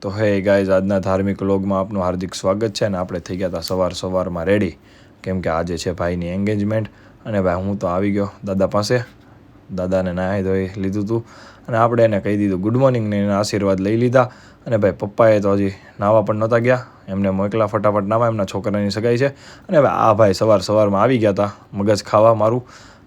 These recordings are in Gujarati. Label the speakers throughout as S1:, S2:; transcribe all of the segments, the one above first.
S1: તો હે ગાઈઝ, આજના ધાર્મિક વ્લોગમાં આપનું હાર્દિક સ્વાગત છે. અને આપણે થઈ ગયા હતા સવારમાં રેડી, કેમ કે આજે છે ભાઈની એન્ગેજમેન્ટ. અને ભાઈ હું તો આવી ગયો દાદા પાસે. દાદાને નાહી ધોઈ લીધું હતું અને આપણે એને કહી દીધું ગુડ મોર્નિંગ ને એના આશીર્વાદ લઈ લીધા. અને ભાઈ પપ્પાએ તો હજી નાહવા પણ નહોતા ગયા, એમને મોકલા ફટાફટ નાહવા, એમના છોકરાની સગાઈ છે. અને ભાઈ આ ભાઈ સવારમાં આવી ગયા હતા મગજ ખાવા મારું,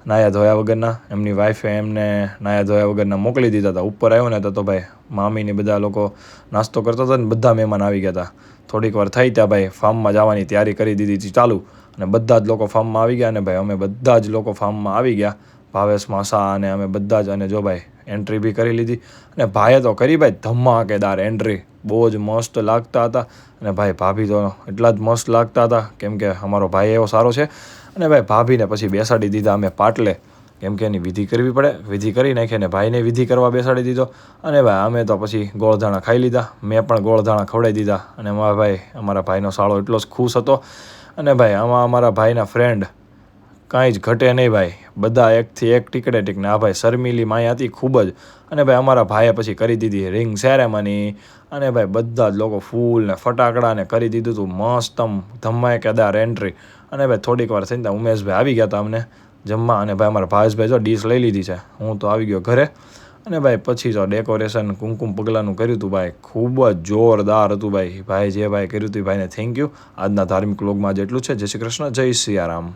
S1: નાયા ધોયા વગરના. એમની વાઈફે એમને નાયા ધોયા વગરના મોકલી દીધા હતા. ઉપર આવ્યો ને તો ભાઈ મામીને બધા લોકો નાસ્તો કરતા હતા ને બધા મહેમાન આવી ગયા હતા. થોડીક વાર થઈ ત્યાં ભાઈ ફાર્મમાં જવાની તૈયારી કરી દીધી હતી ચાલુ, અને બધા જ લોકો ફાર્મમાં આવી ગયા. અને ભાઈ અમે બધા જ લોકો ફાર્મમાં આવી ગયા, ભાવેશ માસા અને અમે બધા જ. અને જો ભાઈ એન્ટ્રી બી કરી લીધી, અને ભાઈએ તો કરી ભાઈ ધમાકેદાર એન્ટ્રી, બહુ જ મસ્ત લાગતા હતા. અને ભાઈ ભાભી તો એટલા જ મસ્ત લાગતા હતા, કેમ કે અમારો ભાઈ એવો સારો છે. અને ભાઈ ભાભીને પછી બેસાડી દીધા અમે પાટલે, કેમ કે એની વિધિ કરવી પડે. વિધિ કરી નાખી અને ભાઈને વિધિ કરવા બેસાડી દીધો. અને ભાઈ અમે તો પછી ગોળધાણા ખાઈ લીધા, મેં પણ ગોળધાણા ખવડાવી દીધા. અને અમારા ભાઈનો સાળો એટલો જ ખુશ હતો. અને ભાઈ આમાં અમારા ભાઈના ફ્રેન્ડ કાંઈ જ ઘટે નહીં ભાઈ, બધા એકથી એક ટીકડે ટીક. ને આ ભાઈ શર્મિલી માયા હતી ખૂબ જ. અને ભાઈ અમારા ભાઈએ પછી કરી દીધી રિંગ સેરેમની. અને ભાઈ બધા જ લોકો ફૂલ ને ફટાકડા ને કરી દીધું હતું મસ્તમ ધમાકેદાર એન્ટ્રી. અને ભાઈ થોડીક વાર થઈને ઉમેશભાઈ આવી ગયા હતા અમને જમવા. અને ભાઈ અમારા ભાવેશભાઈ જો ડીશ લઈ લીધી છે, હું તો આવી ગયો ઘરે. અને ભાઈ પછી તો ડેકોરેશન કુમકુમ પગલાંનું કર્યું હતું ભાઈ, ખૂબ જ જોરદાર હતું ભાઈ. જે ભાઈ કર્યું હતું ભાઈને થેન્ક યુ. આજના ધાર્મિક વ્લોગમાં જેટલું છે. જય શ્રી કૃષ્ણ, જય સિયારામ.